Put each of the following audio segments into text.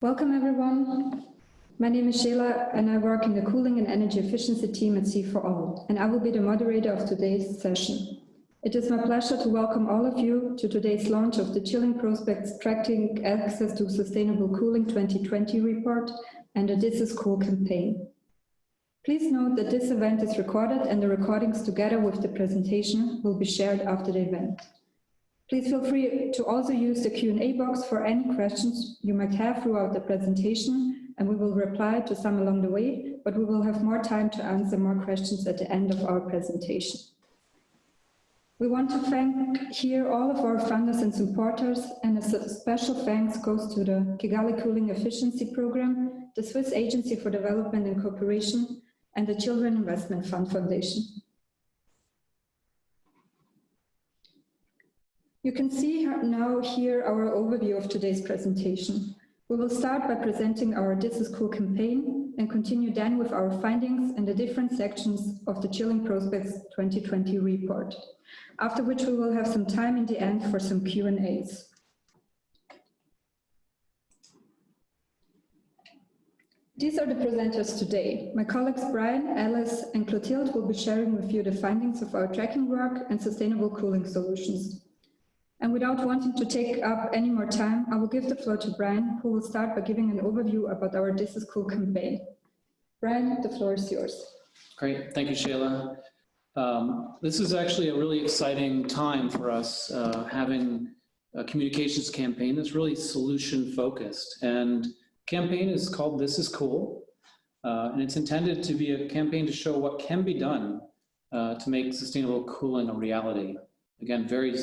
Welcome everyone. My name is Sheila and I work in the Cooling and Energy Efficiency team at C4All, and I will be the moderator of today's session. It is my pleasure to welcome all of you to today's launch of the Chilling Prospects Tracking Access to Sustainable Cooling 2020 report and the This is Cool campaign. Please note that this event is recorded and the recordings together with the presentation will be shared after the event. Please feel free to also use the Q&A box for any questions you might have throughout the presentation, and we will reply to some along the way, but we will have more time to answer more questions at the end of our presentation. We want to thank here all of our funders and supporters, and a special thanks goes to the Kigali Cooling Efficiency Program, the Swiss Agency for Development and Cooperation, and the Children Investment Fund Foundation. You can see now here our overview of today's presentation. We will start by presenting our This is Cool campaign and continue then with our findings in the different sections of the Chilling Prospects 2020 report, after which we will have some time in the end for some Q&As. These are the presenters today. My colleagues Brian, Alice and Clotilde will be sharing with you the findings of our tracking work and sustainable cooling solutions. And without wanting to take up any more time, I will give the floor to Brian, who will start by giving an overview about our This is Cool campaign. Brian, the floor is yours. Great, thank you, Sheila. This is actually a really exciting time for us, having a communications campaign that's really solution focused. And the campaign is called This is Cool, and it's intended to be a campaign to show what can be done to make sustainable cooling a reality. Again, very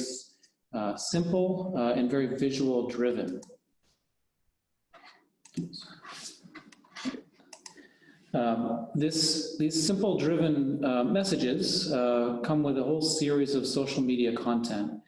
simple and very visual driven. These simple driven messages come with a whole series of social media content,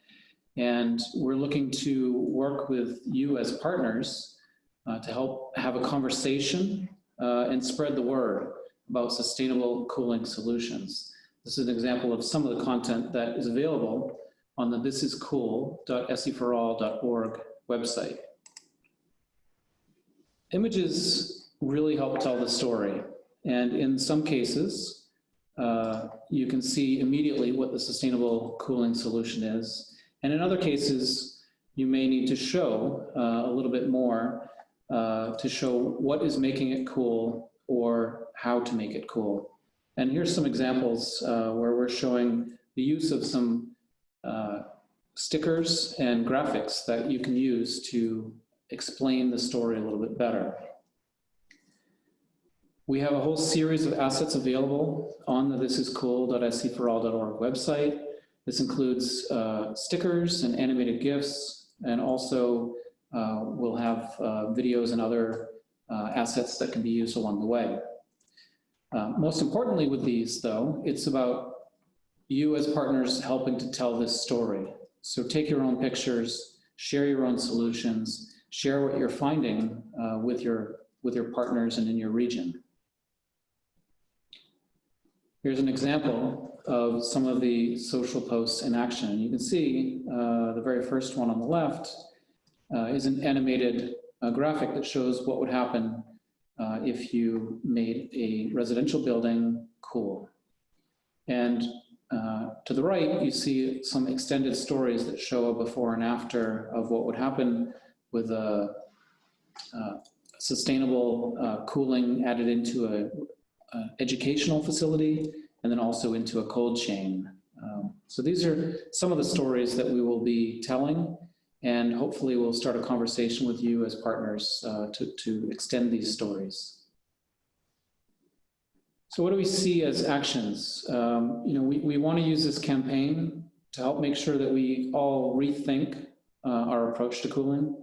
and we're looking to work with you as partners to help have a conversation and spread the word about sustainable cooling solutions. This is an example of some of the content that is available on the thisiscool.sc4all.org website. Images really help tell the story, and in some cases, you can see immediately what the sustainable cooling solution is, and in other cases, you may need to show a little bit more to show what is making it cool or how to make it cool. And here's some examples where we're showing the use of some stickers and graphics that you can use to explain the story a little bit better. We have a whole series of assets available on the thisiscool.sc4all.org website. This includes stickers and animated GIFs, and also we'll have videos and other assets that can be used along the way. Most importantly with these, though, it's about you as partners helping to tell this story. So take your own pictures, share your own solutions, share what you're finding with your partners and in your region. Here's an example of some of the social posts in action. You can see the very first one on the left is an animated graphic that shows what would happen if you made a residential building cool. And to the right, you see some extended stories that show a before and after of what would happen with a sustainable cooling added into an educational facility and then also into a cold chain. So these are some of the stories that we will be telling, and hopefully we'll start a conversation with you as partners to extend these stories. So what do we see as actions? We want to use this campaign to help make sure that we all rethink our approach to cooling,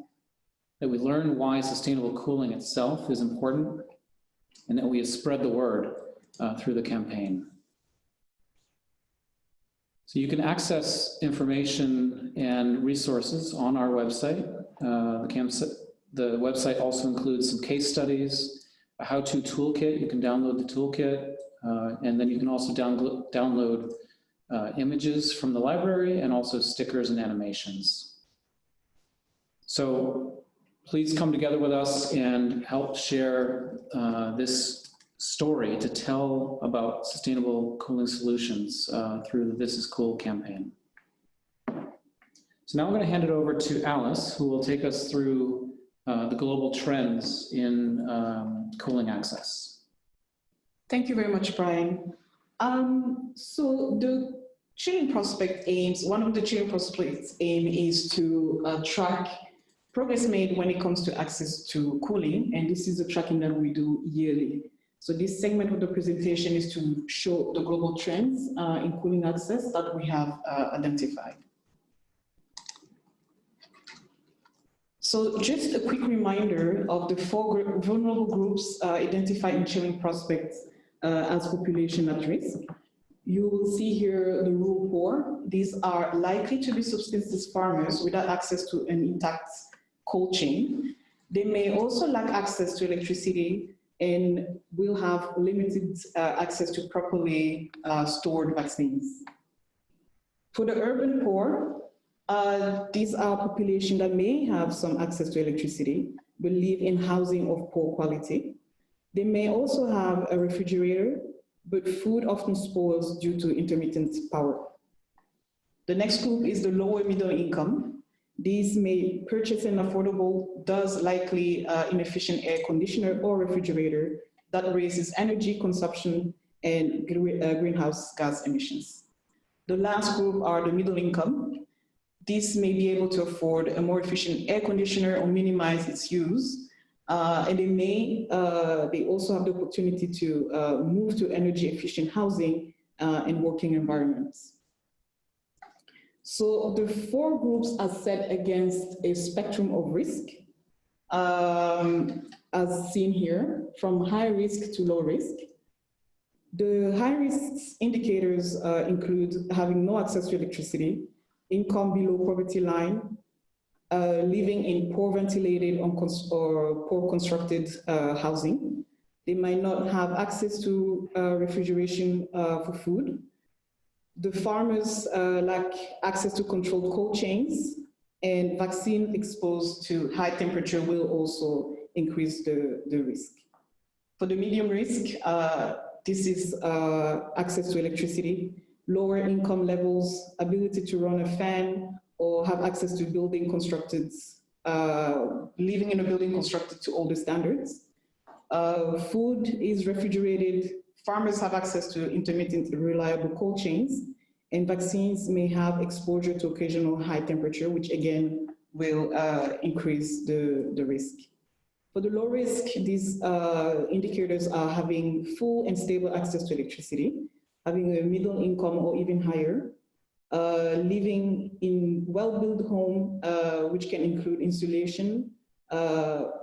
that we learn why sustainable cooling itself is important, and that we spread the word through the campaign. So you can access information and resources on our website. The website also includes some case studies, a how-to toolkit. You can download the toolkit, and then you can also download images from the library and also stickers and animations. So please come together with us and help share this story to tell about sustainable cooling solutions through the This Is Cool campaign. So now I'm going to hand it over to Alice, who will take us through the global trends in cooling access. Thank you very much, Brian. So the Chilling Prospect aims, one of the Chilling Prospect's aim is to track progress made when it comes to access to cooling, and this is the tracking that we do yearly. So this segment of the presentation is to show the global trends in cooling access that we have identified. So just a quick reminder of the 4 vulnerable groups identified in Chilling Prospects as population at risk. You will see here the rural poor. These are likely to be subsistence farmers without access to an intact cold chain. They may also lack access to electricity and will have limited access to properly stored vaccines. For the urban poor, these are population that may have some access to electricity, but live in housing of poor quality. They may also have a refrigerator, but food often spoils due to intermittent power. The next group is the lower middle income. These may purchase an affordable, thus likely inefficient air conditioner or refrigerator that raises energy consumption and greenhouse gas emissions. The last group are the middle income. These may be able to afford a more efficient air conditioner or minimize its use. And they also have the opportunity to move to energy efficient housing and working environments. So the 4 groups are set against a spectrum of risk, as seen here, from high risk to low risk. The high risk indicators include having no access to electricity, income below poverty line, living in poor ventilated or poor constructed housing. They might not have access to refrigeration for food. The farmers lack access to controlled cold chains, and vaccine exposed to high temperature will also increase the risk. For the medium risk, this is access to electricity, lower income levels, ability to run a fan, or have access to building constructed, living in a building constructed to older standards. Food is refrigerated, farmers have access to intermittent reliable cold chains, and vaccines may have exposure to occasional high temperature, which again will increase the risk. For the low risk, these indicators are having full and stable access to electricity, having a middle income or even higher, living in well-built home, which can include insulation,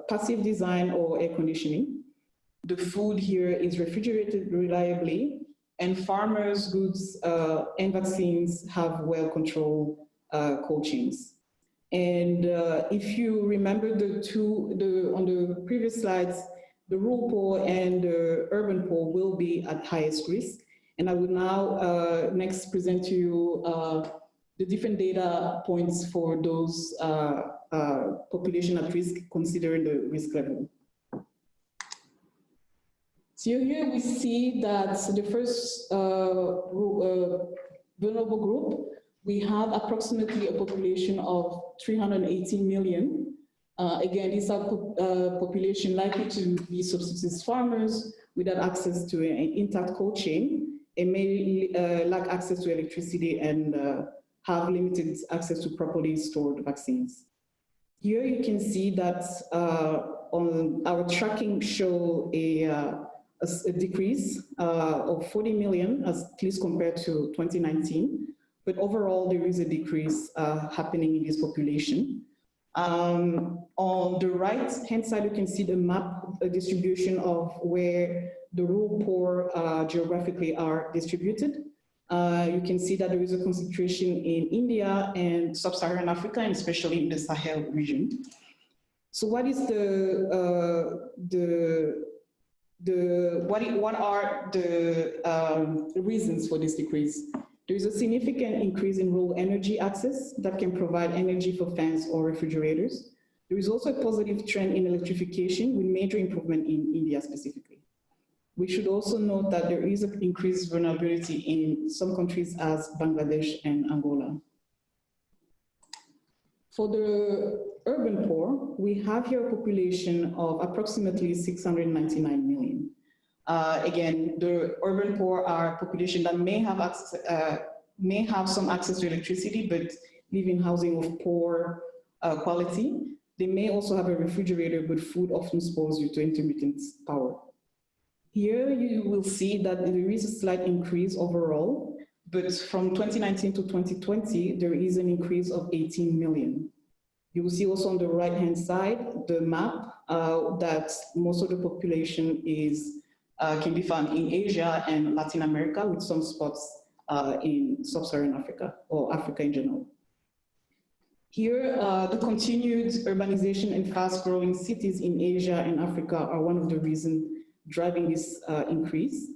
passive design, or air conditioning. The food here is refrigerated reliably, and farmers' goods and vaccines have well-controlled cold chains. And if you remember on the previous slides, the rural poor and the urban poor will be at highest risk. And I will now next present to you the different data points for those population at risk, considering the risk level. So here we see that the first vulnerable group, we have approximately a population of 318 million. Again, these are population likely to be subsistence farmers without access to an intact cold chain, and may lack access to electricity and have limited access to properly stored vaccines. Here you can see that on our tracking show a decrease of 40 million, at least compared to 2019. But overall, there is a decrease happening in this population. On the right-hand side, you can see the map distribution of where the rural poor geographically are distributed. You can see that there is a concentration in India and sub-Saharan Africa, and especially in the Sahel region. So what is what are the reasons for this decrease? There is a significant increase in rural energy access that can provide energy for fans or refrigerators. There is also a positive trend in electrification with major improvement in India specifically. We should also note that there is an increased vulnerability in some countries as Bangladesh and Angola. For the urban poor, we have here a population of approximately 699 million. Again, the urban poor are a population that may have some access to electricity, but live in housing of poor quality. They may also have a refrigerator, but food often spoils due to intermittent power. Here you will see that there is a slight increase overall, but from 2019 to 2020, there is an increase of 18 million. You will see also on the right-hand side, the map that most of the population can be found in Asia and Latin America, with some spots in sub-Saharan Africa, or Africa in general. Here, the continued urbanization and fast-growing cities in Asia and Africa are one of the reasons driving this increase.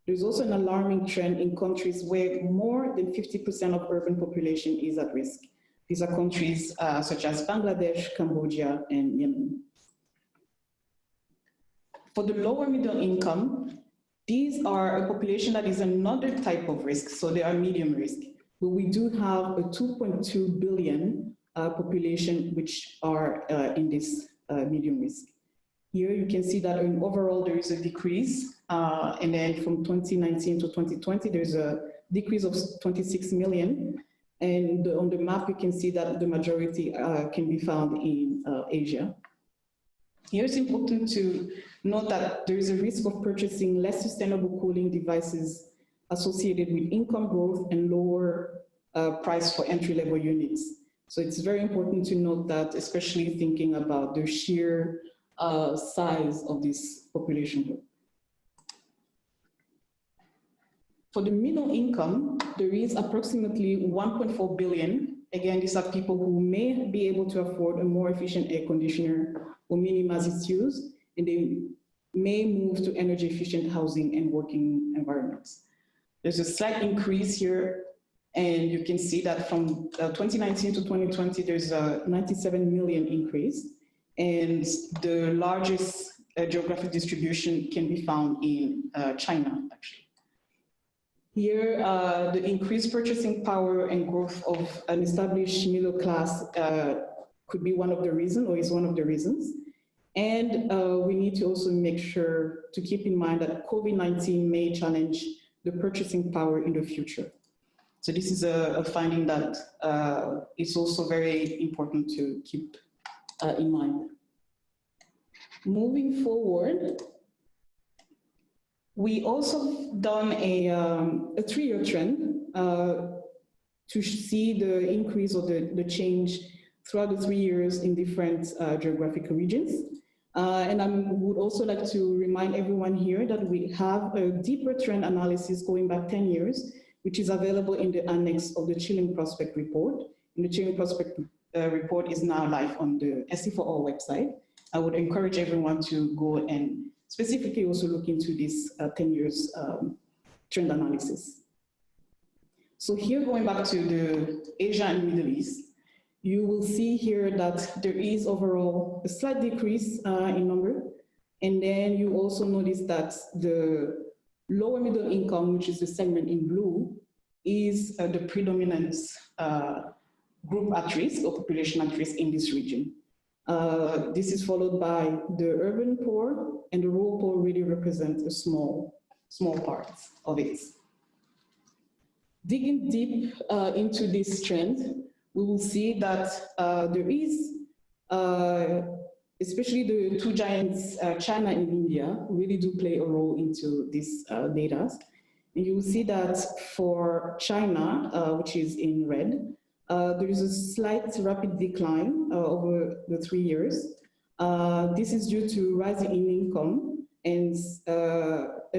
There's also an alarming trend in countries where more than 50% of urban population is at risk. These are countries such as Bangladesh, Cambodia, and Yemen. For the lower middle income, these are a population that is another type of risk, so they are medium risk. But we do have a 2.2 billion population which are in this medium risk. Here you can see that overall there is a decrease, and then from 2019 to 2020 there's a decrease of 26 million, and on the map you can see that the majority can be found in Asia. Here it's important to note that there is a risk of purchasing less sustainable cooling devices associated with income growth and lower price for entry-level units. So it's very important to note that, especially thinking about the sheer size of this population group. For the middle income, there is approximately 1.4 billion. Again, these are people who may be able to afford a more efficient air conditioner or minimize its use, and they may move to energy efficient housing and working environments. There's a slight increase here, and you can see that from 2019 to 2020, there's a 97 million increase. And the largest geographic distribution can be found in China, actually. Here, the increased purchasing power and growth of an established middle class could be one of the reasons, or is one of the reasons. And we need to also make sure to keep in mind that COVID-19 may challenge the purchasing power in the future. So this is a finding that is also very important to keep in mind. Moving forward, we also done a 3-year trend to see the increase or the change throughout the 3 years in different geographic regions. And I would also like to remind everyone here that we have a deeper trend analysis going back 10 years, which is available in the annex of the Chilling Prospect Report. And the Chilling Prospect Report is now live on the SC4All website. I would encourage everyone to go and specifically also look into this 10 years trend analysis. So here, going back to the Asia and Middle East, you will see here that there is overall a slight decrease in number. And then you also notice that the lower middle income, which is the segment in blue, is the predominant group at risk or population at risk in this region. This is followed by the urban poor, and the rural poor really represents a small part of it. Digging deep into this trend, we will see that there is, especially the two giants, China and India, really do play a role into this data. And you will see that for China, which is in red, there is a slight rapid decline over the 3 years. This is due to rising in income and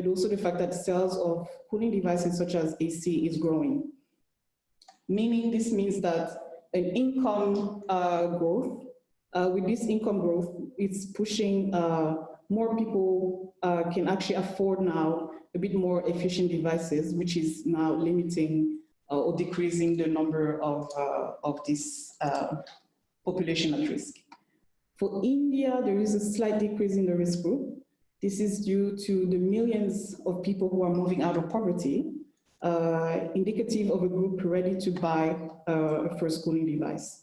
also the fact that sales of cooling devices such as AC is growing. Meaning this means that an income growth, with this income growth, it's pushing more people can actually afford now a bit more efficient devices, which is now limiting or decreasing the number of this population at risk. For India, there is a slight decrease in the risk group. This is due to the millions of people who are moving out of poverty, indicative of a group ready to buy a first cooling device.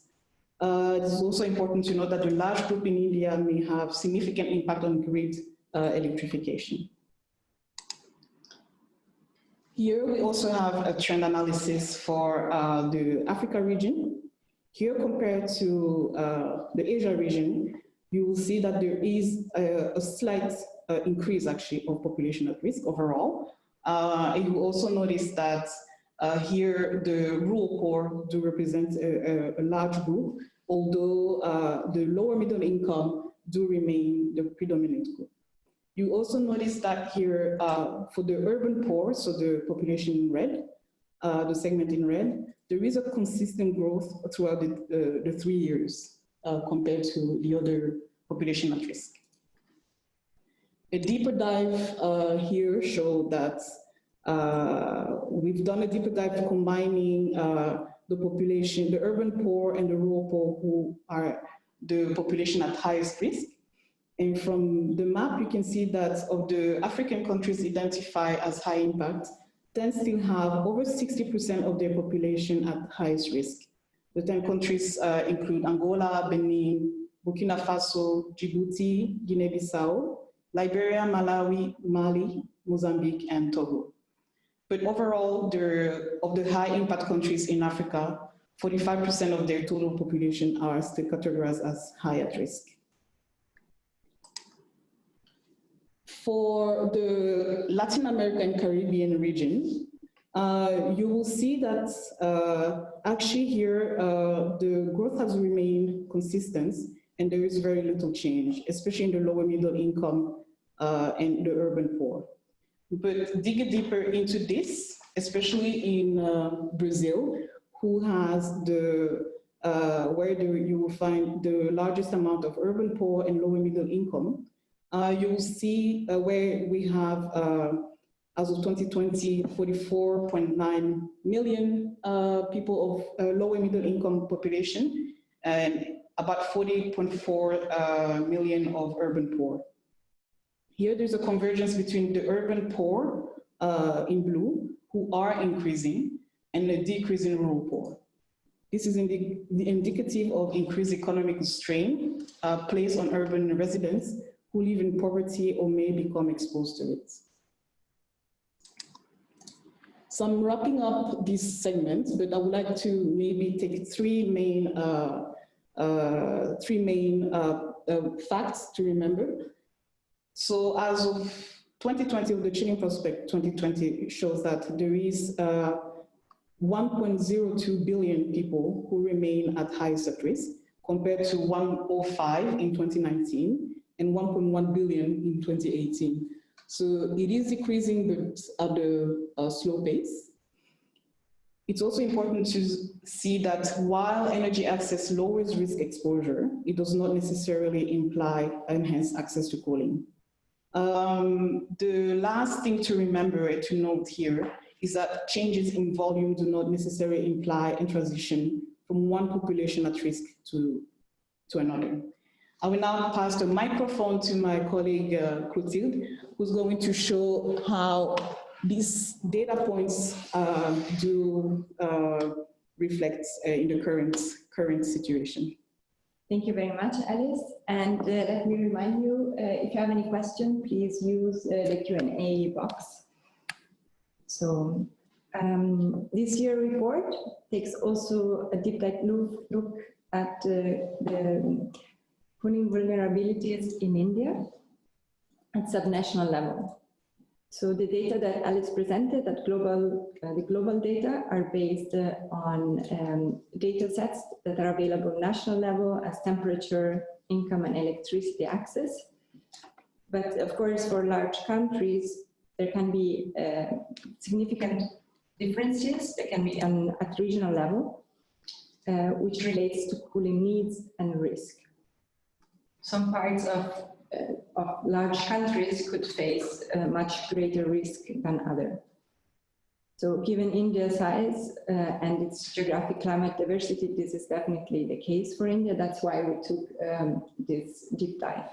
It is also important to note that the large group in India may have significant impact on grid electrification. Here we also have a trend analysis for the Africa region. Here compared to the Asia region, you will see that there is a slight increase actually of population at risk overall. You will also notice that here the rural poor do represent a large group, although the lower middle income do remain the predominant group. You also notice that here for the urban poor, so the population in red, the segment in red, there is a consistent growth throughout the 3 years compared to the other population at risk. A deeper dive here shows that we've done a deeper dive combining the population, the urban poor and the rural poor, who are the population at highest risk. And from the map, you can see that of the African countries identified as high impact, 10 still have over 60% of their population at highest risk. The 10 countries include Angola, Benin, Burkina Faso, Djibouti, Guinea-Bissau, Liberia, Malawi, Mali, Mozambique, and Togo. But overall, of the high impact countries in Africa, 45% of their total population are still categorized as high at risk. For the Latin American Caribbean region, you will see that actually here the growth has remained consistent and there is very little change, especially in the lower middle income and the urban poor. But dig deeper into this, especially in Brazil, who has you will find the largest amount of urban poor and lower middle income. You will see where we have, as of 2020, 44.9 million people of lower middle income population and about 40.4 million of urban poor. Here there's a convergence between the urban poor in blue, who are increasing, and a decrease in rural poor. This is indicative of increased economic strain placed on urban residents who live in poverty or may become exposed to it. So I'm wrapping up this segment, but I would like to maybe take three main facts to remember. So as of 2020, the Chilling Prospect 2020 shows that there is 1.02 billion people who remain at highest at risk, compared to 105 in 2019 and 1.1 billion in 2018. So it is decreasing, but at a slow pace. It's also important to see that while energy access lowers risk exposure, it does not necessarily imply enhanced access to cooling. The last thing to remember and to note here is that changes in volume do not necessarily imply a transition from one population at risk to another. I will now pass the microphone to my colleague Clotilde, who's going to show how these data points do reflect in the current situation. Thank you very much, Alice. And let me remind you, if you have any question, please use the Q&A box. So this year report takes also a deep dive look at the cooling vulnerabilities in India at subnational level. So the data that Alice presented, the global data, are based on data sets that are available at national level as temperature, income, and electricity access. But of course, for large countries, there can be significant differences that can be at regional level, which relates to cooling needs and risk. Some parts of large countries could face much greater risk than others. So given India's size and its geographic climate diversity, this is definitely the case for India. That's why we took this deep dive.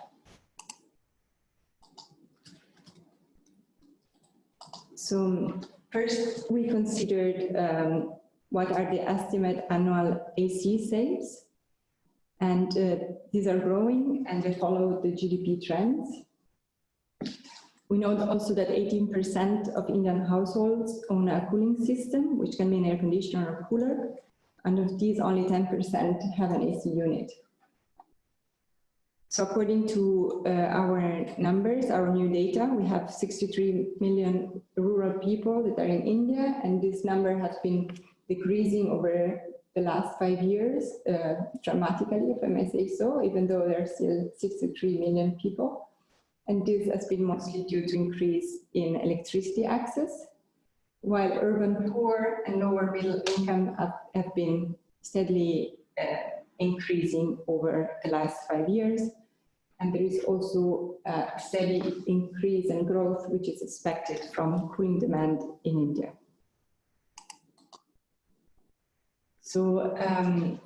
So first, we considered what are the estimated annual AC sales. And these are growing and they follow the GDP trends. We know also that 18% of Indian households own a cooling system, which can be an air conditioner or cooler. And of these, only 10% have an AC unit. So according to our numbers, our new data, we have 63 million rural people that are in India, and this number has been decreasing over the last 5 years dramatically, if I may say so, even though there are still 63 million people. And this has been mostly due to increase in electricity access, while urban poor and lower middle income have been steadily increasing over the last 5 years. And there is also a steady increase and growth which is expected from cooling demand in India. So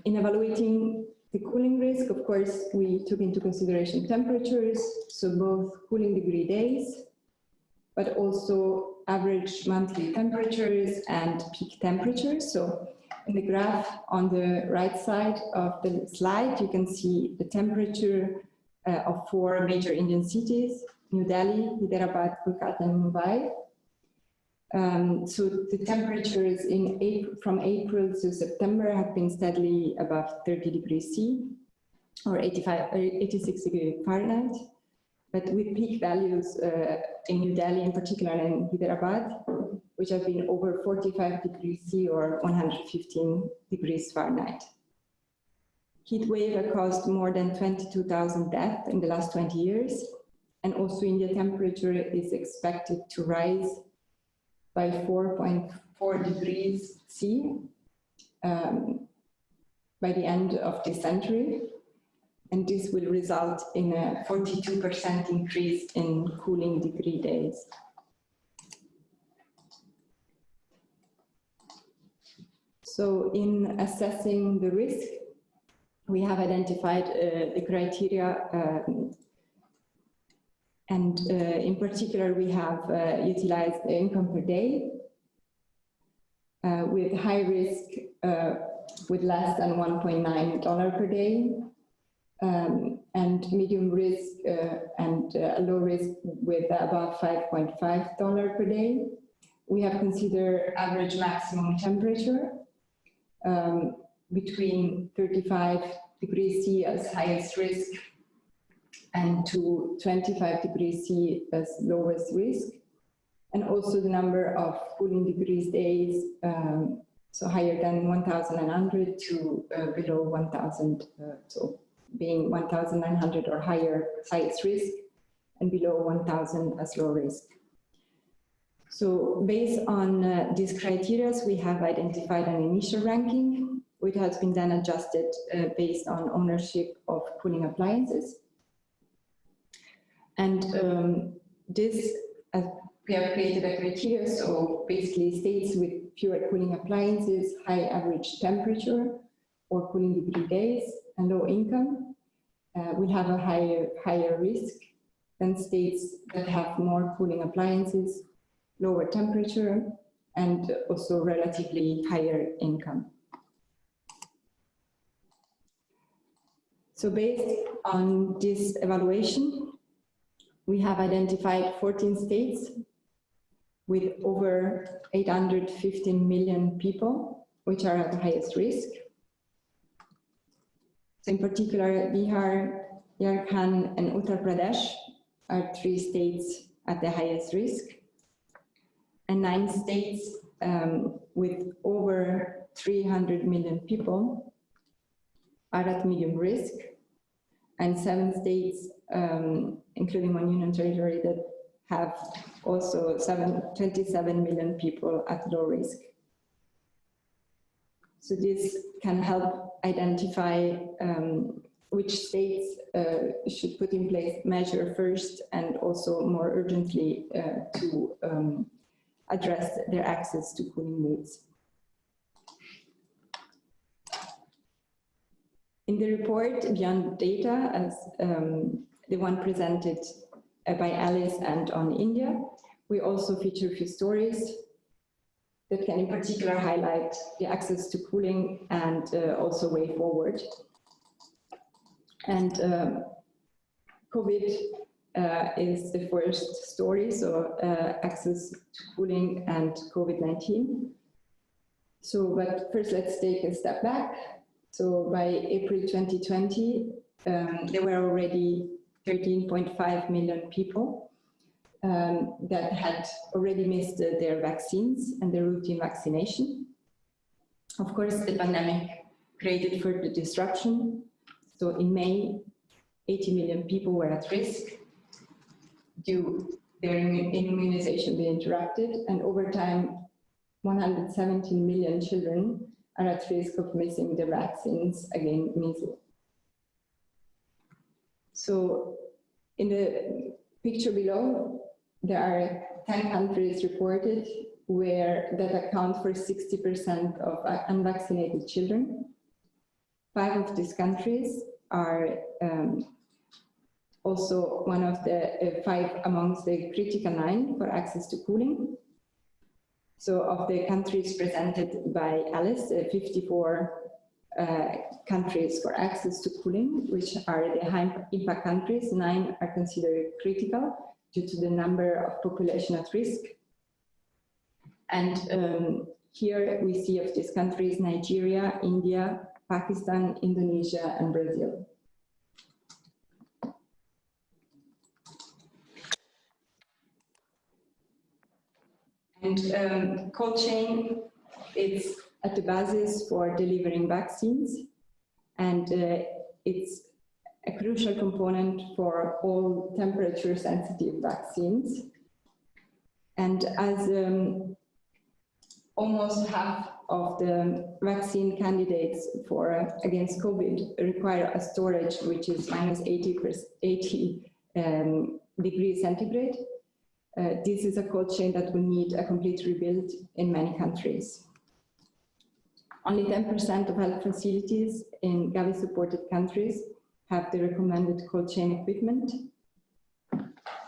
in evaluating the cooling risk, of course, we took into consideration temperatures, so both cooling degree days, but also average monthly temperatures and peak temperatures. So in the graph on the right side of the slide, you can see the temperature of 4 major Indian cities, New Delhi, Hyderabad, Kolkata, and Mumbai. So the temperatures from April to September have been steadily above 30 degrees C, or 86 degrees Fahrenheit, but with peak values in New Delhi in particular and Hyderabad, which have been over 45 degrees C or 115 degrees Fahrenheit. Heat wave have caused more than 22,000 deaths in the last 20 years, and also India temperature is expected to rise by 4.4 degrees C by the end of this century. And this will result in a 42% increase in cooling degree days. So in assessing the risk, we have identified the criteria and in particular, we have utilized the income per day with high risk with less than $1.9 per day, and medium risk and low risk with above $5.5 per day. We have considered average maximum temperature between 35 degrees C as highest risk and to 25 degrees C as lowest risk, and also the number of cooling degrees days, so higher than 1,100 to below 1,000, so being 1,900 or higher highest risk, and below 1,000 as low risk. So based on these criteria, we have identified an initial ranking, which has been then adjusted based on ownership of cooling appliances. And we have created a criteria, so basically states with fewer cooling appliances, high average temperature or cooling degree days, and low income will have a higher risk than states that have more cooling appliances, lower temperature, and also relatively higher income. So based on this evaluation, we have identified 14 states with over 815 million people, which are at the highest risk. So in particular, Bihar, Jharkhand, and Uttar Pradesh are 3 states at the highest risk, and 9 states with over 300 million people are at medium risk, and 7 states, including one union territory, that have also 27 million people at low risk. So this can help identify which states should put in place measure first, and also more urgently to address their access to cooling needs. In the report, beyond data, as the one presented by Alice and on India, we also feature a few stories that can in particular highlight the access to cooling and also way forward. And COVID is the first story, so access to cooling and COVID-19. So, but first let's take a step back. So by April 2020, there were already 13.5 million people that had already missed their vaccines and their routine vaccination. Of course, the pandemic created further disruption. So in May, 80 million people were at risk due their immunization being interrupted, and over time, 117 million children are at risk of missing their vaccines against measles. So in the picture below, there are 10 countries reported that account for 60% of unvaccinated children. 5 of these countries are also one of the 5 amongst the critical 9 for access to cooling. So of the countries presented by Alice, 54 countries for access to cooling, which are the high impact countries. 9 are considered critical due to the number of population at risk. And here we see of these countries, Nigeria, India, Pakistan, Indonesia, and Brazil. And cold chain is at the basis for delivering vaccines, and it's a crucial component for all temperature-sensitive vaccines. And as almost half of the vaccine candidates against COVID require a storage which is minus 80 degrees centigrade, this is a cold chain that will need a complete rebuild in many countries. Only 10% of health facilities in Gavi-supported countries have the recommended cold chain equipment,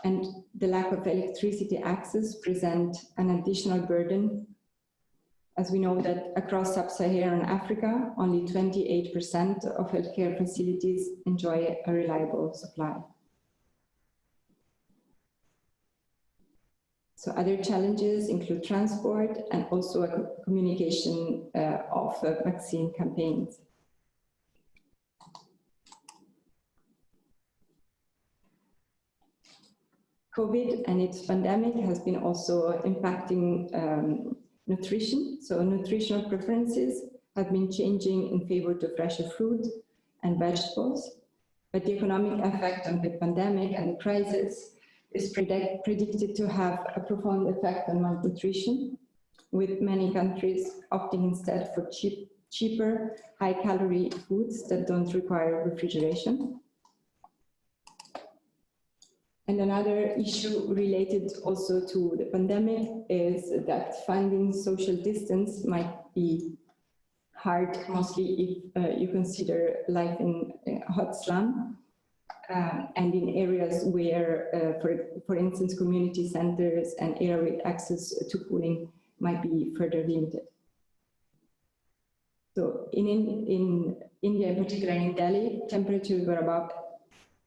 and the lack of electricity access presents an additional burden, as we know that across sub-Saharan Africa, only 28% of healthcare facilities enjoy a reliable supply. So other challenges include transport and also a communication of vaccine campaigns. COVID and its pandemic has been also impacting nutrition. So nutritional preferences have been changing in favor of fresher fruit and vegetables, but the economic effect of the pandemic and the crisis is predicted to have a profound effect on malnutrition, with many countries opting instead for cheaper, high-calorie foods that don't require refrigeration. And another issue related also to the pandemic is that finding social distance might be hard, mostly if you consider life in a hot slum. And in areas where, for instance, community centers and area with access to cooling might be further limited. So in India, in particular in Delhi, temperatures were above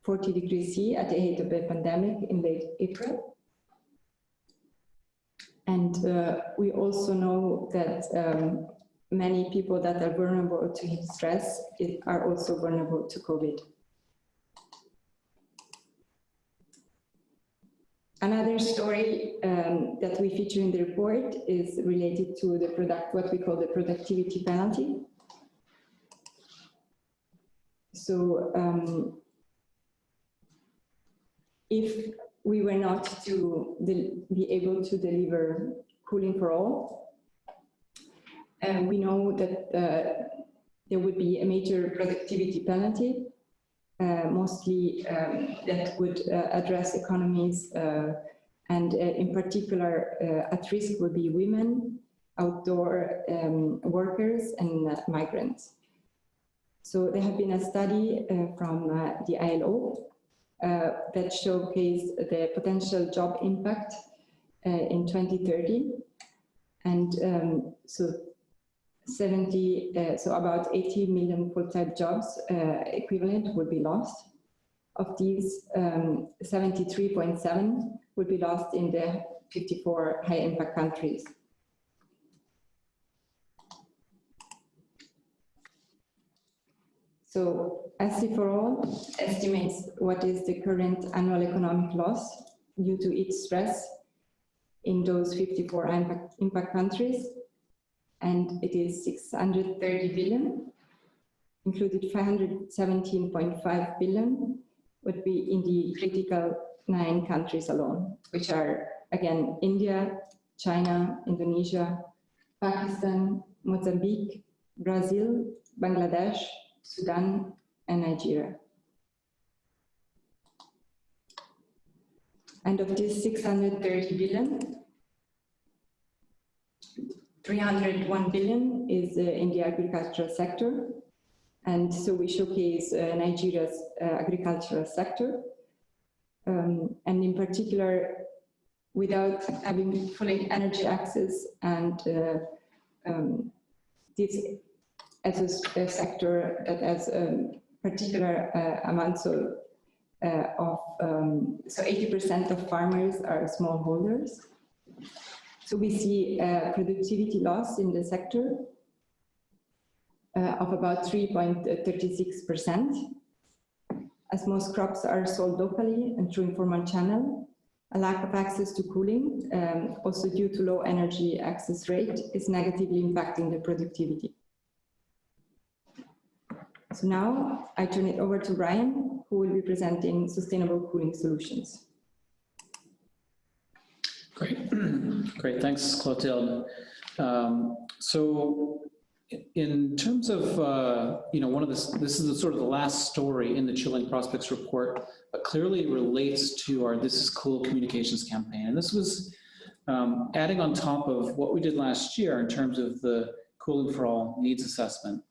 40 degrees C at the height of the pandemic in late April. And we also know that many people that are vulnerable to heat stress are also vulnerable to COVID. Another story that we feature in the report is related to the what we call the productivity penalty. So if we were not to be able to deliver cooling for all, we know that there would be a major productivity penalty, mostly that would address economies And in particular, at risk will be women, outdoor workers, and migrants. So there have been a study from the ILO that showcased the potential job impact in 2030. And so about 80 million full-time jobs equivalent would be lost. Of these, 73.7 would be lost in the 54 high-impact countries. So SC4All estimates what is the current annual economic loss due to heat stress in those 54 impact countries, and it is 630 billion, included 517.5 billion would be in the critical 9 countries alone, which are, again, India, China, Indonesia, Pakistan, Mozambique, Brazil, Bangladesh, Sudan, and Nigeria. And of this 630 billion, 301 billion is in the agricultural sector. And so we showcase Nigeria's agricultural sector. And in particular, without having fully energy access, and this as a sector that has particular amounts of so 80% of farmers are smallholders. So we see productivity loss in the sector of about 3.36%, as most crops are sold locally and through informal channel. A lack of access to cooling, also due to low energy access rate, is negatively impacting the productivity. So now I turn it over to Ryan, who will be presenting sustainable cooling solutions. Great, great, thanks, Clotilde. So in terms of, this is sort of the last story in the Chilling Prospects report, but clearly relates to our This Is Cool communications campaign. And this was adding on top of what we did last year in terms of the Cooling for All needs assessment.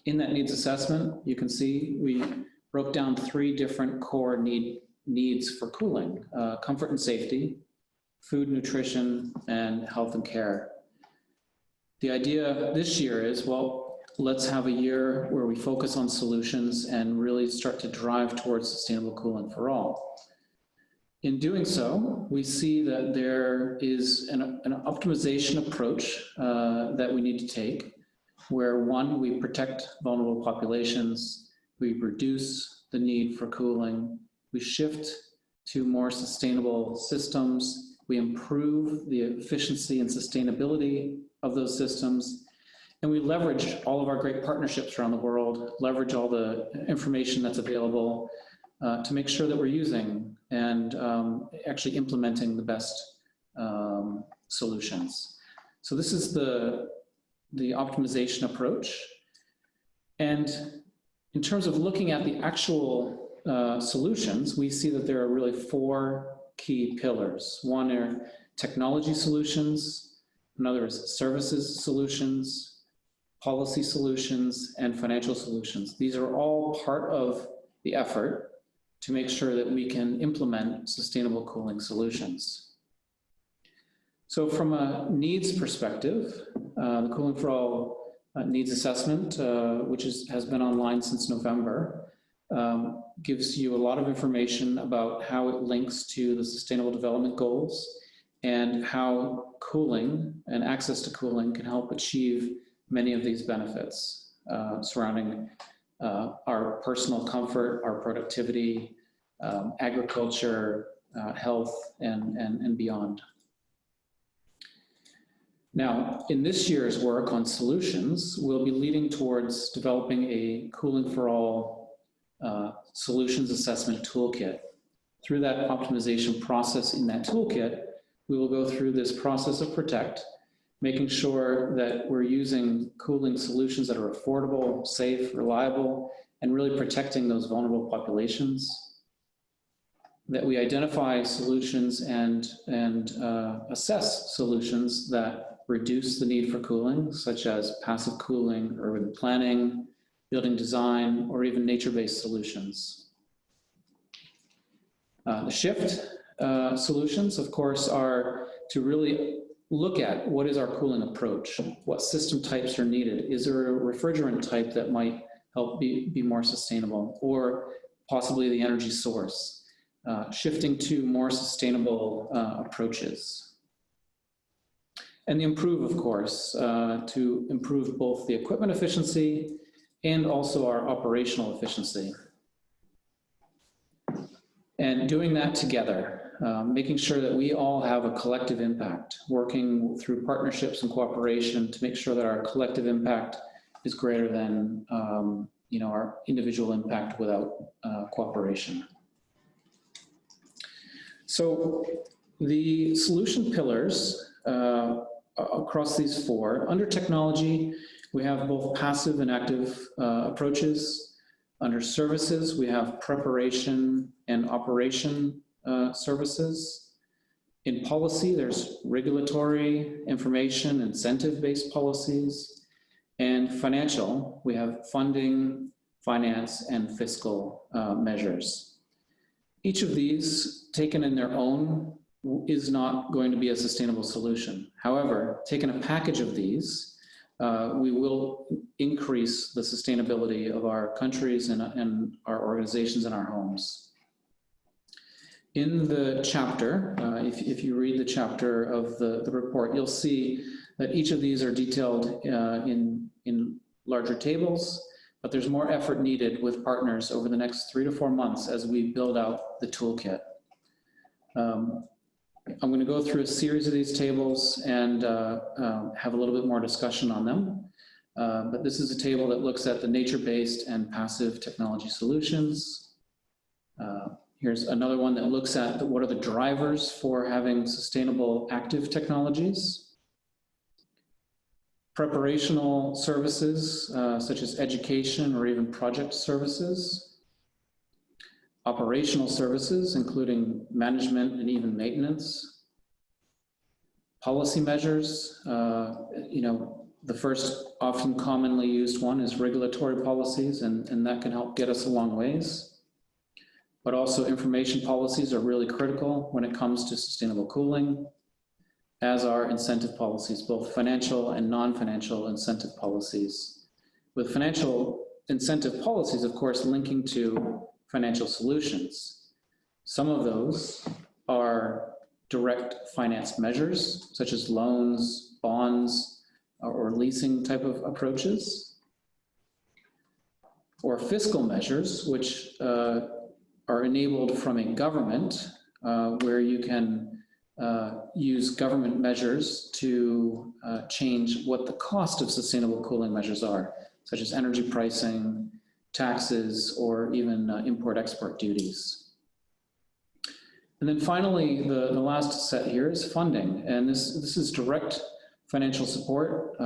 In that needs assessment, you can see we broke down 3 different core needs for cooling: comfort and safety, food, nutrition, and health and care. The idea this year is, well, let's have a year where we focus on solutions and really start to drive towards sustainable cooling for all. In doing so, we see that there is an optimization approach that we need to take, where 1, we protect vulnerable populations, we reduce the need for cooling, we shift to more sustainable systems, we improve the efficiency and sustainability of those systems, and we leverage all of our great partnerships around the world, leverage all the information that's available to make sure that we're using and actually implementing the best solutions. So this is the optimization approach. And in terms of looking at the actual solutions, we see that there are really 4 key pillars. 1 are technology solutions, another is services solutions, policy solutions, and financial solutions. These are all part of the effort to make sure that we can implement sustainable cooling solutions. So from a needs perspective, the Cooling for All needs assessment, which has been online since November, gives you a lot of information about how it links to the Sustainable Development Goals and how cooling and access to cooling can help achieve many of these benefits surrounding our personal comfort, our productivity, agriculture, health, and beyond. Now, in this year's work on solutions, we'll be leading towards developing a Cooling for All solutions assessment toolkit. Through that optimization process in that toolkit, we will go through this process of protect, making sure that we're using cooling solutions that are affordable, safe, reliable, and really protecting those vulnerable populations. that we identify solutions and assess solutions that reduce the need for cooling, such as passive cooling, urban planning, building design, or even nature-based solutions. The shift solutions, of course, are to really look at what is our cooling approach, what system types are needed. Is there a refrigerant type that might help be more sustainable, or possibly the energy source? Shifting to more sustainable approaches. And the improve, of course, to improve both the equipment efficiency and also our operational efficiency. And doing that together, making sure that we all have a collective impact, working through partnerships and cooperation to make sure that our collective impact is greater than our individual impact without cooperation. So the solution pillars across these four, under technology, we have both passive and active approaches. Under services, we have preparation and operation services. In policy, there's regulatory, information, incentive-based policies. And financial, we have funding, finance, and fiscal measures. Each of these, taken in their own, is not going to be a sustainable solution. However, taking a package of these, we will increase the sustainability of our countries and our organizations and our homes. In the chapter, if you read the chapter of the report, you'll see that each of these are detailed in larger tables, but there's more effort needed with partners over the next 3 to 4 months as we build out the toolkit. I'm going to go through a series of these tables and have a little bit more discussion on them. But this is a table that looks at the nature-based and passive technology solutions. Here's another one that looks at what are the drivers for having sustainable active technologies. Preparational services, such as education or even project services. Operational services, including management and even maintenance. Policy measures, the first often commonly used one is regulatory policies, and that can help get us a long ways. But also information policies are really critical when it comes to sustainable cooling, as are incentive policies, both financial and non-financial incentive policies. With financial incentive policies, of course, linking to financial solutions. Some of those are direct finance measures, such as loans, bonds, or leasing type of approaches. Or fiscal measures, which are enabled from a government, where you can use government measures to change what the cost of sustainable cooling measures are, such as energy pricing, taxes, or even import-export duties. And then finally, the last set here is funding, and this is direct financial support.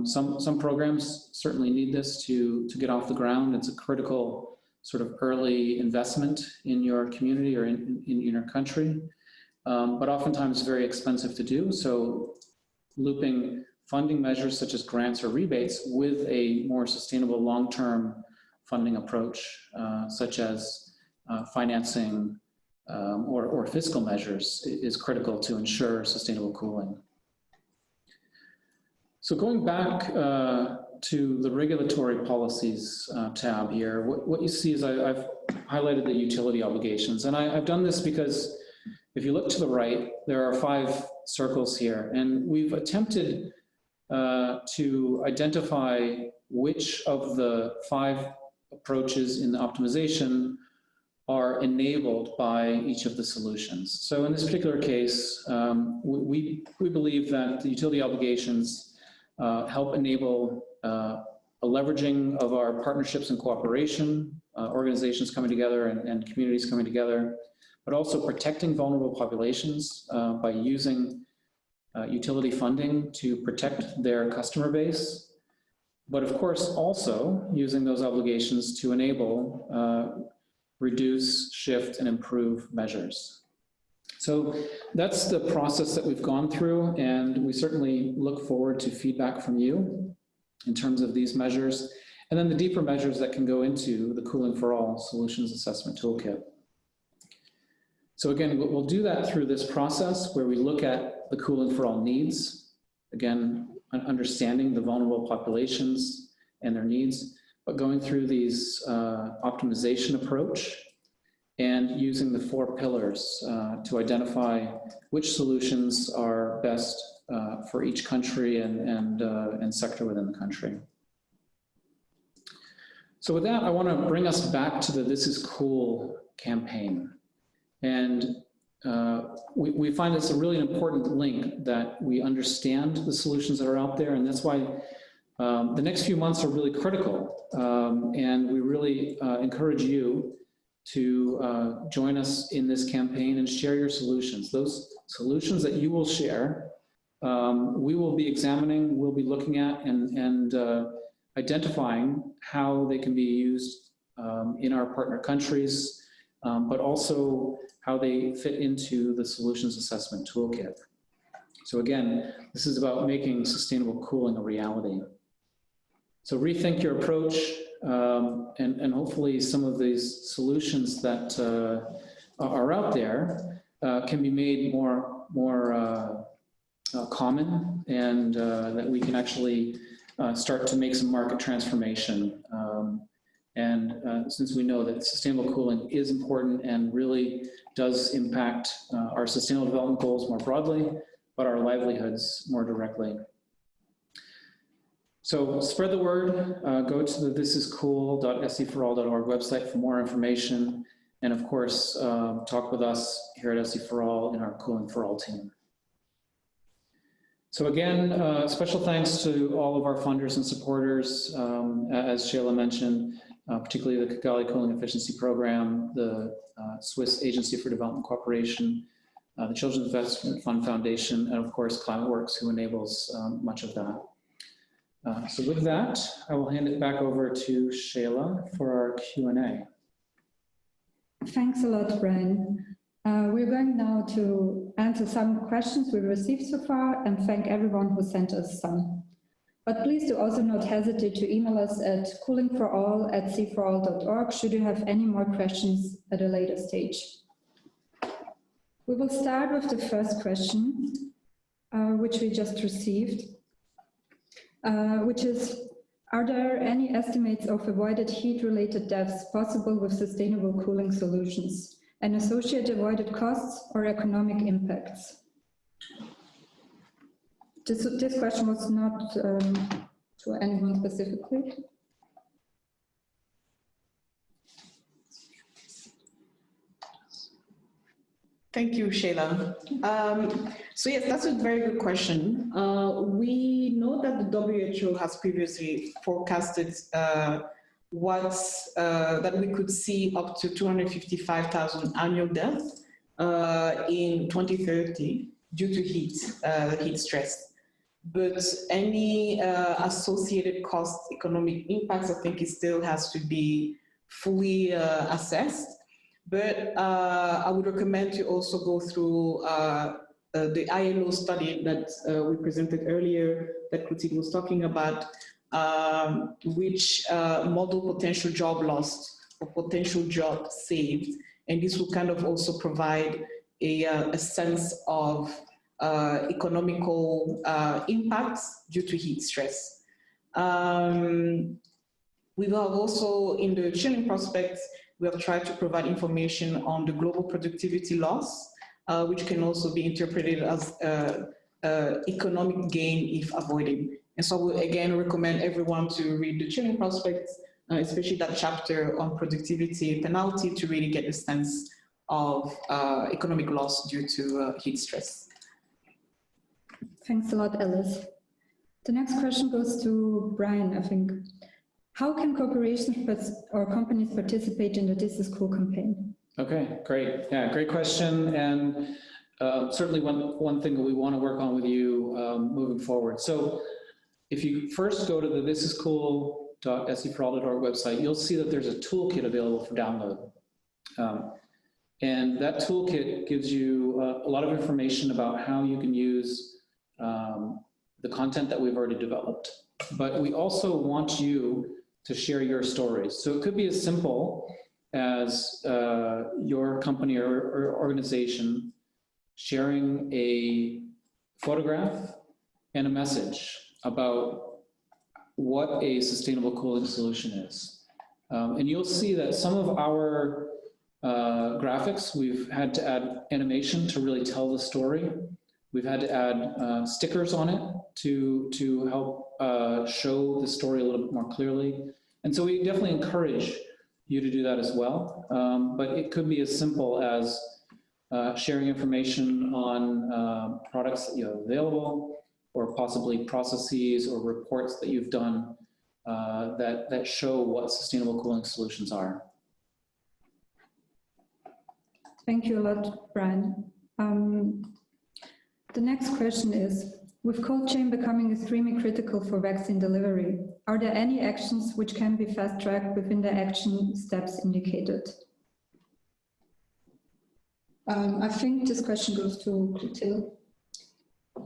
Some programs certainly need this to get off the ground. It's a critical sort of early investment in your community or in your country, but oftentimes very expensive to do. So looping funding measures such as grants or rebates with a more sustainable long-term funding approach, such as financing or fiscal measures, is critical to ensure sustainable cooling. So going back to the regulatory policies tab here, what you see is I've highlighted the utility obligations. And I've done this because if you look to the right, there are 5 circles here. And we've attempted to identify which of the 5 approaches in the optimization are enabled by each of the solutions. So in this particular case, we believe that the utility obligations help enable a leveraging of our partnerships and cooperation, organizations coming together and communities coming together, but also protecting vulnerable populations by using utility funding to protect their customer base. But of course, also using those obligations to enable reduce, shift, and improve measures. So that's the process that we've gone through, and we certainly look forward to feedback from you in terms of these measures, and then the deeper measures that can go into the Cooling for All Solutions Assessment Toolkit. So again, we'll do that through this process where we look at the Cooling for All needs, again, understanding the vulnerable populations and their needs, but going through these optimization approach and using the 4 pillars to identify which solutions are best for each country and sector within the country. So with that, I want to bring us back to the This Is Cool campaign. And we find it's a really important link that we understand the solutions that are out there, and that's why the next few months are really critical. And we really encourage you to join us in this campaign and share your solutions. Those solutions that you will share, we will be examining, we'll be looking at and identifying how they can be used in our partner countries, but also how they fit into the Solutions Assessment Toolkit. So again, this is about making sustainable cooling a reality. So rethink your approach, and hopefully some of these solutions that are out there can be made more common, and that we can actually start to make some market transformation. Since we know that sustainable cooling is important and really does impact our sustainable development goals more broadly, but our livelihoods more directly. So spread the word, go to the thisiscool.seforall.org website for more information, and of course, talk with us here at SE for All in our Cooling for All team. So again, special thanks to all of our funders and supporters, as Shayla mentioned, particularly the Kigali Cooling Efficiency Program, the Swiss Agency for Development Cooperation, the Children's Investment Fund Foundation, and of course ClimateWorks, who enables much of that. So with that, I will hand it back over to Shayla for our Q&A. Thanks a lot, Brian. We're going now to answer some questions we received so far and thank everyone who sent us some. But please do also not hesitate to email us at coolingforall@seforall.org should you have any more questions at a later stage. We will start with the first question, which we just received, which is, are there any estimates of avoided heat-related deaths possible with sustainable cooling solutions and associated avoided costs or economic impacts? This question was not to anyone specifically. Thank you, Shayla. So yes, that's a very good question. We know that the WHO has previously forecasted that we could see up to 255,000 annual deaths in 2030 due to heat stress. But any associated cost economic impacts, I think it still has to be fully assessed. But I would recommend to also go through the ILO study that we presented earlier, that Clotilde was talking about, which model potential job lost or potential job saved. And this will kind of also provide a sense of economical impacts due to heat stress. We will also, in the chilling prospects, we have tried to provide information on the global productivity loss, which can also be interpreted as economic gain if avoided. And so we again recommend everyone to read the chilling prospects, especially that chapter on productivity penalty, to really get a sense of economic loss due to heat stress. Thanks a lot, Alice. The next question goes to Brian, I think. How can corporations or companies participate in the This Is Cool campaign? Okay, great. Yeah, great question. And certainly one thing that we want to work on with you moving forward. So if you first go to the thisiscool.seforall.org website, you'll see that there's a toolkit available for download. And that toolkit gives you a lot of information about how you can use the content that we've already developed. But we also want you to share your stories. So it could be as simple as your company or organization sharing a photograph and a message about what a sustainable cooling solution is. And you'll see that some of our graphics, we've had to add animation to really tell the story. We've had to add stickers on it to help show the story a little bit more clearly. And so we definitely encourage you to do that as well. But it could be as simple as sharing information on products that you have available, or possibly processes or reports that you've done that show what sustainable cooling solutions are. Thank you a lot, Brian. The next question is, with cold chain becoming extremely critical for vaccine delivery, are there any actions which can be fast-tracked within the action steps indicated? I think this question goes to Clotilde.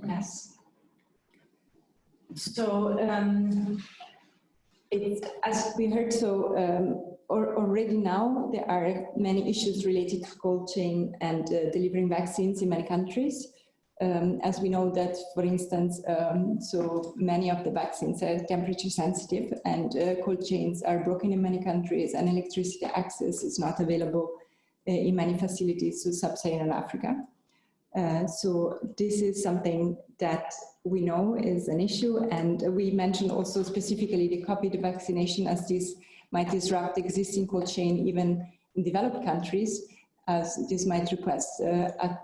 Yes. So, as we heard, already now there are many issues related to cold chain and delivering vaccines in many countries. As we know that, for instance, so many of the vaccines are temperature sensitive, and cold chains are broken in many countries, and electricity access is not available in many facilities to sub-Saharan Africa. So this is something that we know is an issue, and we mentioned also specifically the COVID vaccination, as this might disrupt existing cold chain even in developed countries, as this might request a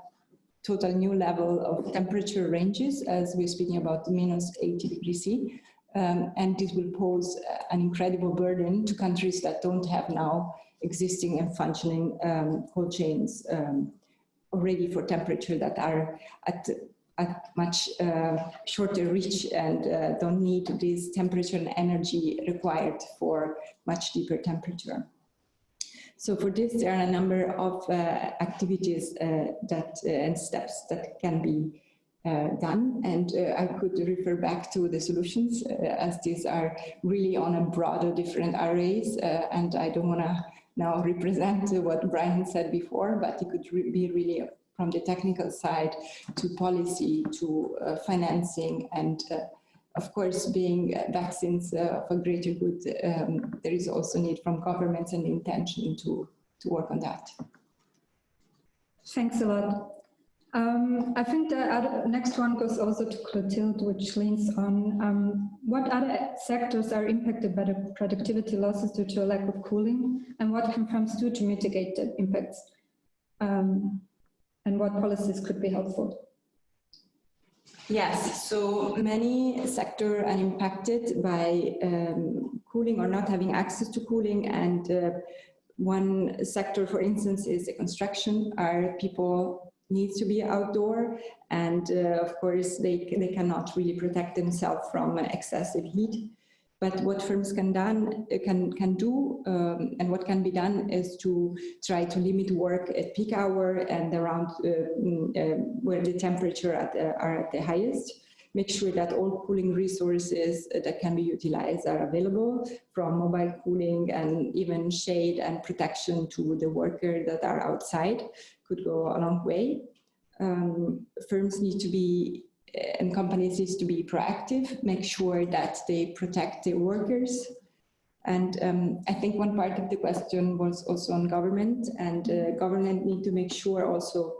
total new level of temperature ranges, as we're speaking about -80 degrees C, and this will pose an incredible burden to countries that don't have now existing and functioning cold chains already for temperature that are at much shorter reach and don't need this temperature and energy required for much deeper temperature. So for this, there are a number of activities and steps that can be done, and I could refer back to the solutions as these are really on a broader different arrays, and I don't want to now represent what Brian said before, but it could be really from the technical side to policy to financing, and of course, being vaccines of a greater good, there is also need from governments and intention to work on that. Thanks a lot. I think the next one goes also to Clotilde, which leans on what other sectors are impacted by the productivity losses due to a lack of cooling, and what can firms do to mitigate the impacts, and what policies could be helpful? Yes, so many sectors are impacted by cooling or not having access to cooling, and one sector, for instance, is the construction. Our people need to be outdoor, and of course they cannot really protect themselves from excessive heat. But what firms can do and what can be done is to try to limit work at peak hour and around where the temperature are at the highest. Make sure that all cooling resources that can be utilized are available, from mobile cooling and even shade and protection to the workers that are outside could go a long way. Firms need to be and companies need to be proactive, make sure that they protect their workers. And I think one part of the question was also on government, and government need to make sure also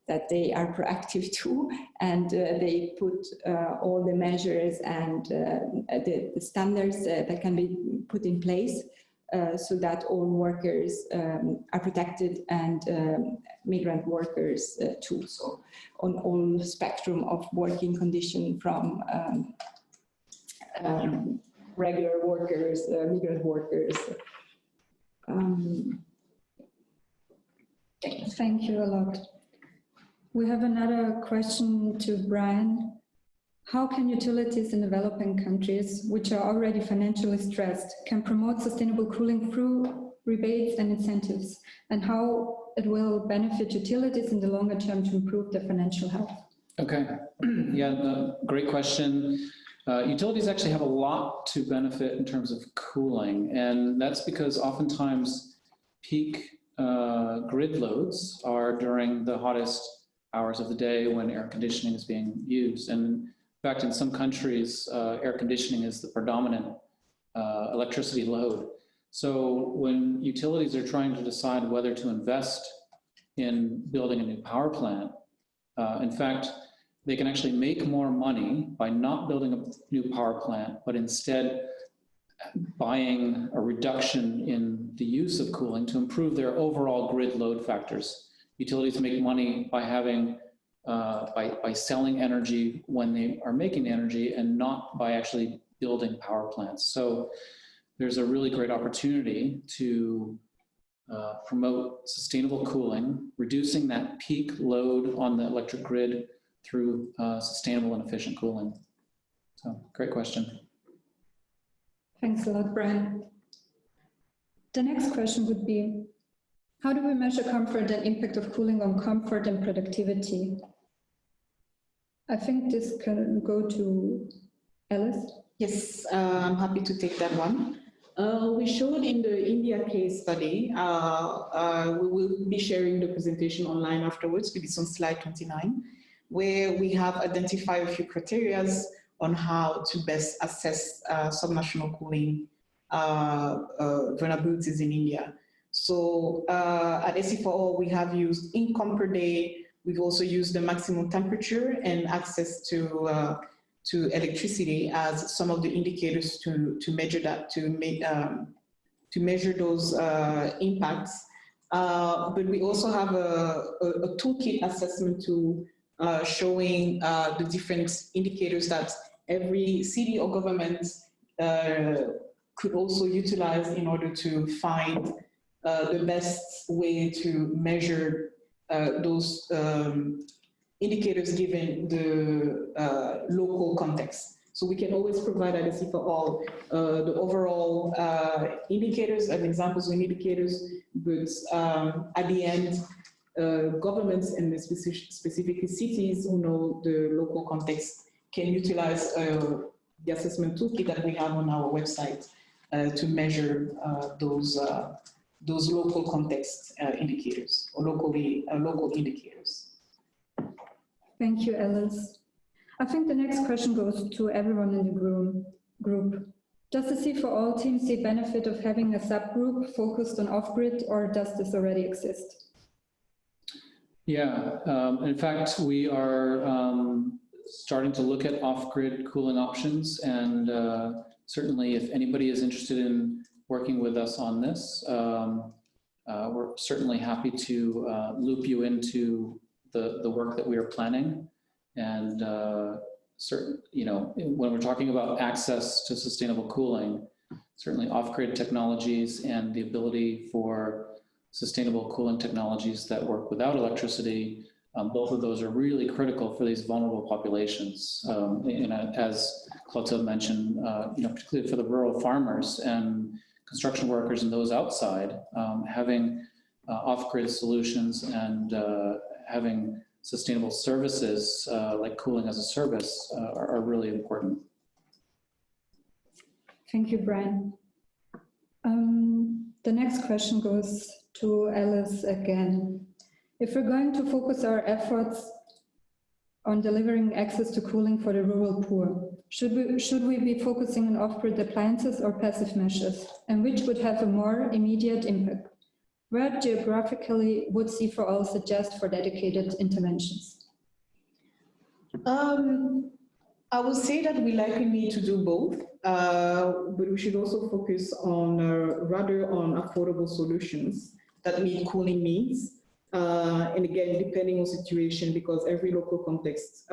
that they are proactive too, and they put all the measures and the standards that can be put in place so that all workers are protected, and migrant workers too. So on all spectrum of working condition, from regular workers, migrant workers. Thank you a lot. We have another question to Brian. How can utilities in developing countries, which are already financially stressed, can promote sustainable cooling through rebates and incentives, and how it will benefit utilities in the longer term to improve their financial health? Okay, yeah, great question. Utilities actually have a lot to benefit in terms of cooling, and that's because oftentimes peak grid loads are during the hottest hours of the day when air conditioning is being used. And in fact, in some countries, air conditioning is the predominant electricity load. So when utilities are trying to decide whether to invest in building a new power plant, in fact, they can actually make more money by not building a new power plant, but instead buying a reduction in the use of cooling to improve their overall grid load factors. Utilities make money by having, by selling energy when they are making energy and not by actually building power plants. So there's a really great opportunity to promote sustainable cooling, reducing that peak load on the electric grid through sustainable and efficient cooling. So, great question. Thanks a lot, Brian. The next question would be, how do we measure comfort and impact of cooling on comfort and productivity? I think this can go to Alice. Yes, I'm happy to take that one. We showed in the India case study, we will be sharing the presentation online afterwards, maybe it's on slide 29, where we have identified a few criteria on how to best assess subnational cooling vulnerabilities in India. So at SC4All, we have used income per day. We've also used the maximum temperature and access to electricity as some of the indicators to measure that, to measure those impacts. But we also have a toolkit assessment tool showing the different indicators that every city or government could also utilize in order to find the best way to measure those indicators given the local context. So we can always provide at SC4All the overall indicators and examples of indicators, but at the end, governments and specifically cities who know the local context can utilize the assessment toolkit that we have on our website to measure those local context indicators or local indicators. Thank you, Alice. I think the next question goes to everyone in the group. Does the C4All team see benefit of having a subgroup focused on off-grid, or does this already exist? Yeah, in fact, we are starting to look at off-grid cooling options, and certainly if anybody is interested in working with us on this, we're certainly happy to loop you into the work that we are planning. And when we're talking about access to sustainable cooling, certainly off-grid technologies and the ability for sustainable cooling technologies that work without electricity, both of those are really critical for these vulnerable populations. As Clotilde mentioned, particularly for the rural farmers and construction workers and those outside, having off-grid solutions and having sustainable services like cooling as a service are really important. Thank you, Brian. The next question goes to Alice again. If we're going to focus our efforts on delivering access to cooling for the rural poor, should we be focusing on off-grid appliances or passive measures, and which would have a more immediate impact? Where geographically would C4All suggest for dedicated interventions? I would say that we likely need to do both, but we should also focus on rather on affordable solutions that meet cooling needs. And again, depending on situation, because every local context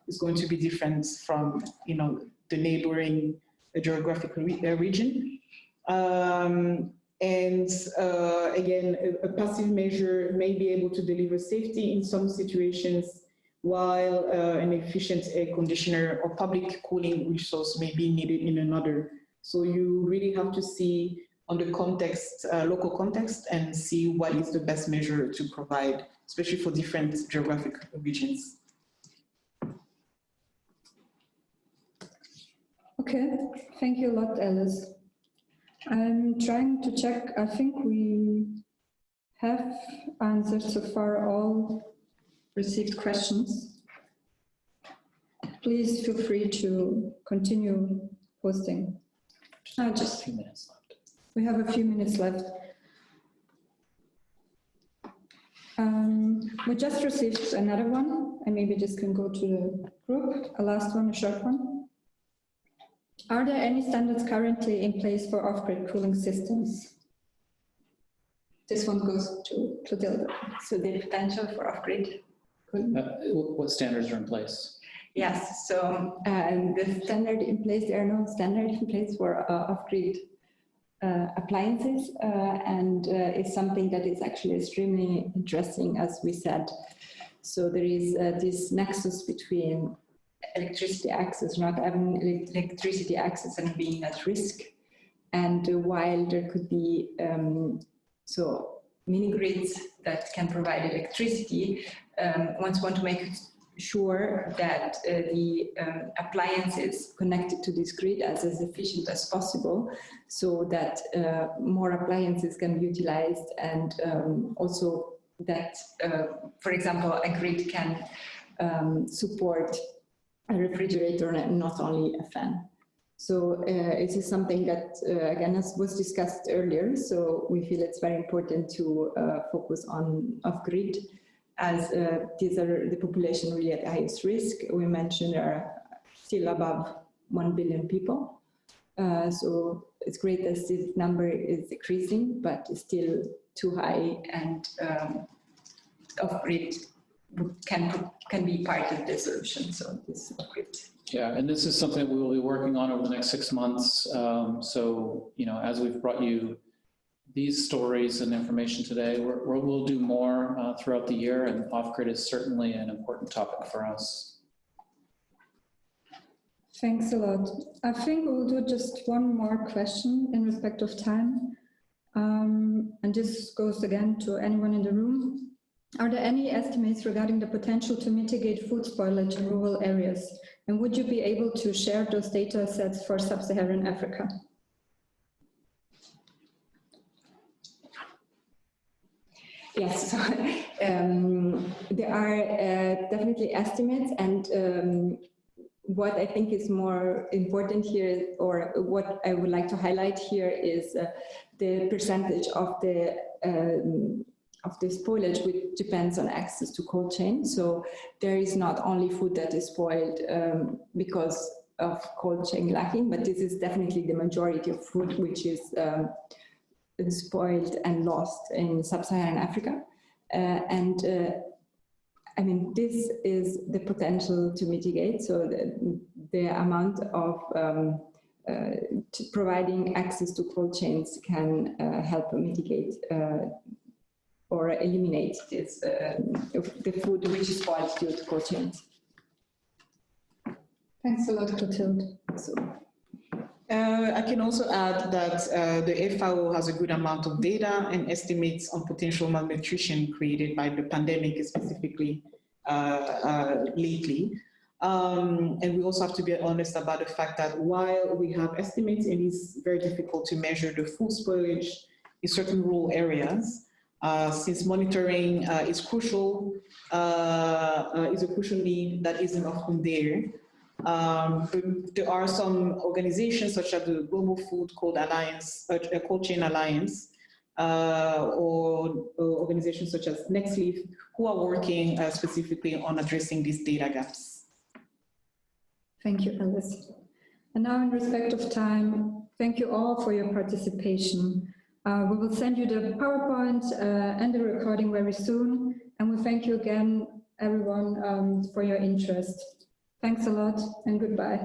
is going to be different from the neighboring geographic region. And again, a passive measure may be able to deliver safety in some situations, while an efficient air conditioner or public cooling resource may be needed in another. So you really have to see on the context, local context, and see what is the best measure to provide, especially for different geographic regions. Okay, thank you a lot, Alice. I'm trying to check. I think we have answered so far all received questions. Please feel free to continue posting. Just a few minutes left. We have a few minutes left. We just received another one, and maybe this can go to the group. A last one, a short one. Are there any standards currently in place for off-grid cooling systems? This one goes to Clotilde. So the potential for off-grid cooling. What standards are in place? Yes, so the standard in place, there are no standards in place for off-grid appliances, and it's something that is actually extremely interesting, as we said. So there is this nexus between electricity access, not having electricity access and being at risk. And while there could be so mini grids that can provide electricity, once want to make sure that the appliances connected to this grid are as efficient as possible, so that more appliances can be utilized, and also that, for example, a grid can support a refrigerator and not only a fan. So it is something that, again, as was discussed earlier, so we feel it's very important to focus on off-grid, as these are the population really at highest risk. We mentioned there are still above 1 billion people. So it's great that this number is decreasing, but it's still too high, and off-grid can be part of the solution. So this off-grid. Yeah, and this is something we will be working on over the next 6 months. So, you know, as we've brought you these stories and information today, we'll do more throughout the year, and off-grid is certainly an important topic for us. Thanks a lot. I think we'll do just one more question in respect of time. And this goes again to anyone in the room. Are there any estimates regarding the potential to mitigate food spoilage in rural areas? And would you be able to share those data sets for sub-Saharan Africa? Yes, so, there are definitely estimates, and what I think is more important here, or what I would like to highlight here, is the percentage of the spoilage, which depends on access to cold chain. So there is not only food that is spoiled because of cold chain lacking, but this is definitely the majority of food which is spoiled and lost in sub-Saharan Africa. I mean, this is the potential to mitigate. So the amount of providing access to cold chains can help mitigate or eliminate this, the food which is spoiled due to cold chains. Thanks a lot, Clotilde. So, I can also add that the FAO has a good amount of data and estimates on potential malnutrition created by the pandemic, specifically lately. And we also have to be honest about the fact that while we have estimates, it is very difficult to measure the full spoilage in certain rural areas, since monitoring is crucial, is a crucial need that isn't often there. But there are some organizations such as the Global Food Cold Alliance, Cold Chain Alliance, or organizations such as NextLeaf, who are working specifically on addressing these data gaps. Thank you, Alice. And now, in respect of time, thank you all for your participation. We will send you the PowerPoint and the recording very soon. And we thank you again, everyone, for your interest. Thanks a lot, and goodbye.